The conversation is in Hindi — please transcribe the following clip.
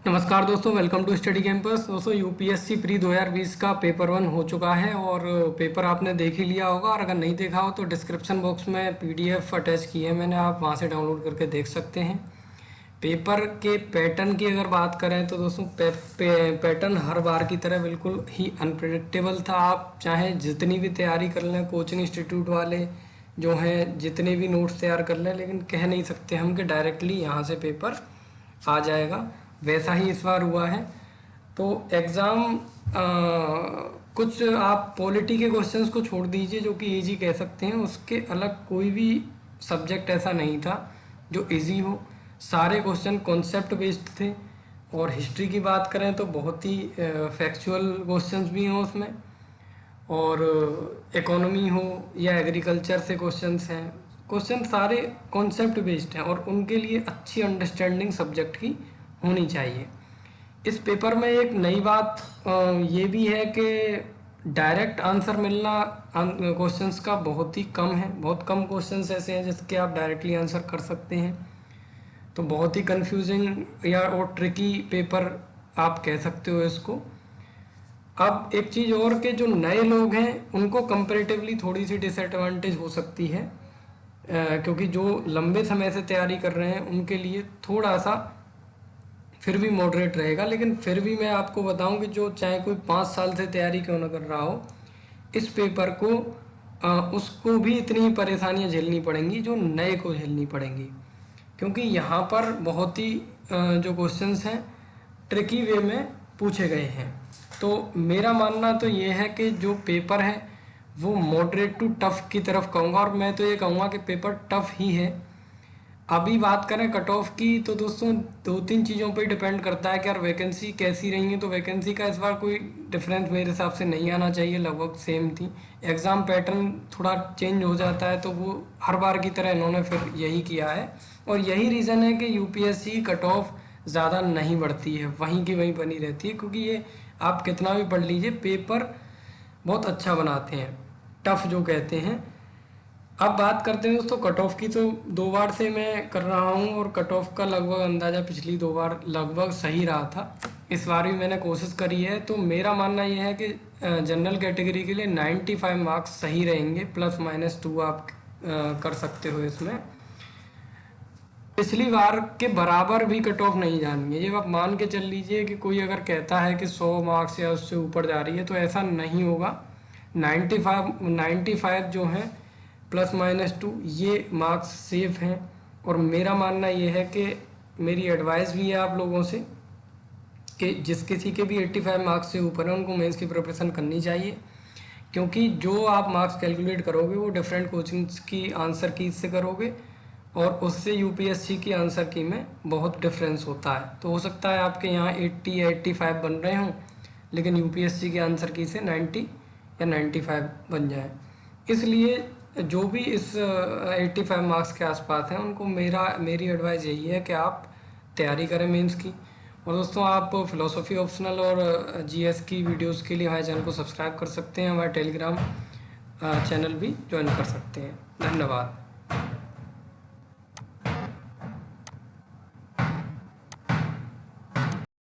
नमस्कार दोस्तों, वेलकम टू स्टडी कैंपस। दोस्तों यूपीएससी प्री 2020 का पेपर 1 हो चुका है और पेपर आपने देख ही लिया होगा। और अगर नहीं देखा हो तो डिस्क्रिप्शन बॉक्स में पीडीएफ अटैच की है मैंने, आप वहां से डाउनलोड करके देख सकते हैं। पेपर के पैटर्न की अगर बात करें तो दोस्तों पैटर्न हर बार की तरह बिल्कुल ही अनप्रिडिक्टेबल था। आप चाहे जितनी भी तैयारी कर लें, कोचिंग इंस्टीट्यूट वाले जो हैं जितने भी नोट्स तैयार कर लें, लेकिन कह नहीं सकते हम कि डायरेक्टली यहाँ से पेपर आ जाएगा। वैसा ही इस बार हुआ है। तो एग्ज़ाम कुछ आप पॉलिटी के क्वेश्चंस को छोड़ दीजिए जो कि इजी कह सकते हैं, उसके अलग कोई भी सब्जेक्ट ऐसा नहीं था जो इजी हो। सारे क्वेश्चन कॉन्सेप्ट बेस्ड थे। और हिस्ट्री की बात करें तो बहुत ही फैक्चुअल क्वेश्चंस भी हैं उसमें। और इकोनॉमी हो या एग्रीकल्चर से क्वेश्चंस हैं, क्वेश्चन सारे कॉन्सेप्ट बेस्ड हैं और उनके लिए अच्छी अंडरस्टैंडिंग सब्जेक्ट की होनी चाहिए। इस पेपर में एक नई बात ये भी है कि डायरेक्ट आंसर मिलना क्वेश्चंस का बहुत ही कम है। बहुत कम क्वेश्चंस ऐसे हैं जिसके आप डायरेक्टली आंसर कर सकते हैं। तो बहुत ही कंफ्यूजिंग या और ट्रिकी पेपर आप कह सकते हो इसको। अब एक चीज़ और कि जो नए लोग हैं उनको कंपैरेटिवली थोड़ी सी डिसएडवांटेज हो सकती है, क्योंकि जो लंबे समय से तैयारी कर रहे हैं उनके लिए थोड़ा सा फिर भी मॉडरेट रहेगा। लेकिन फिर भी मैं आपको बताऊं कि जो चाहे कोई 5 साल से तैयारी क्यों ना कर रहा हो, इस पेपर को उसको भी इतनी परेशानियां झेलनी पड़ेंगी जो नए को झेलनी पड़ेंगी। क्योंकि यहाँ पर बहुत ही जो क्वेश्चंस हैं ट्रिकी वे में पूछे गए हैं। तो मेरा मानना तो ये है कि जो पेपर है वो मॉडरेट टू टफ की तरफ कहूँगा, और मैं तो ये कहूँगा कि पेपर टफ ही है। अभी बात करें कट ऑफ की तो दोस्तों 2-3 चीज़ों पे डिपेंड करता है कि यार वैकेंसी कैसी रहेंगी। तो वैकेंसी का इस बार कोई डिफरेंस मेरे हिसाब से नहीं आना चाहिए, लगभग सेम थी। एग्ज़ाम पैटर्न थोड़ा चेंज हो जाता है तो वो हर बार की तरह इन्होंने फिर यही किया है। और यही रीज़न है कि यूपीएससी कट ऑफ ज़्यादा नहीं बढ़ती है, वहीं की वहीं बनी रहती है। क्योंकि ये आप कितना भी पढ़ लीजिए, पेपर बहुत अच्छा बनाते हैं, टफ जो कहते हैं। अब बात करते हैं दोस्तों कट ऑफ की। तो 2 बार से मैं कर रहा हूँ और कट ऑफ का लगभग अंदाज़ा पिछली 2 बार लगभग सही रहा था। इस बार भी मैंने कोशिश करी है। तो मेरा मानना यह है कि जनरल कैटेगरी के लिए 95 मार्क्स सही रहेंगे, +-2 आप कर सकते हो इसमें। पिछली बार के बराबर भी कट ऑफ नहीं जाएंगे। ये आप मान के चल लीजिए कि कोई अगर कहता है कि 100 मार्क्स या उससे ऊपर जा रही है तो ऐसा नहीं होगा। 95 जो हैं +-2 ये मार्क्स सेफ हैं। और मेरा मानना ये है कि मेरी एडवाइस भी है आप लोगों से कि जिस किसी के भी 85 मार्क्स से ऊपर है उनको मेंस की प्रिपरेशन करनी चाहिए। क्योंकि जो आप मार्क्स कैलकुलेट करोगे वो डिफरेंट कोचिंग्स की आंसर की से करोगे और उससे यूपीएससी की आंसर की में बहुत डिफरेंस होता है। तो हो सकता है आपके यहाँ 80 या 85 बन रहे हों, लेकिन यूपीएससी की आंसर की से 90 या 95 बन जाए। इसलिए जो भी इस 85 मार्क्स के आसपास हैं उनको मेरी एडवाइस यही है कि आप तैयारी करें मेंस की। और दोस्तों आप फिलोसफी ऑप्शनल और जीएस की वीडियोस के लिए हमारे चैनल को सब्सक्राइब कर सकते हैं, हमारे टेलीग्राम चैनल भी ज्वाइन कर सकते हैं। धन्यवाद।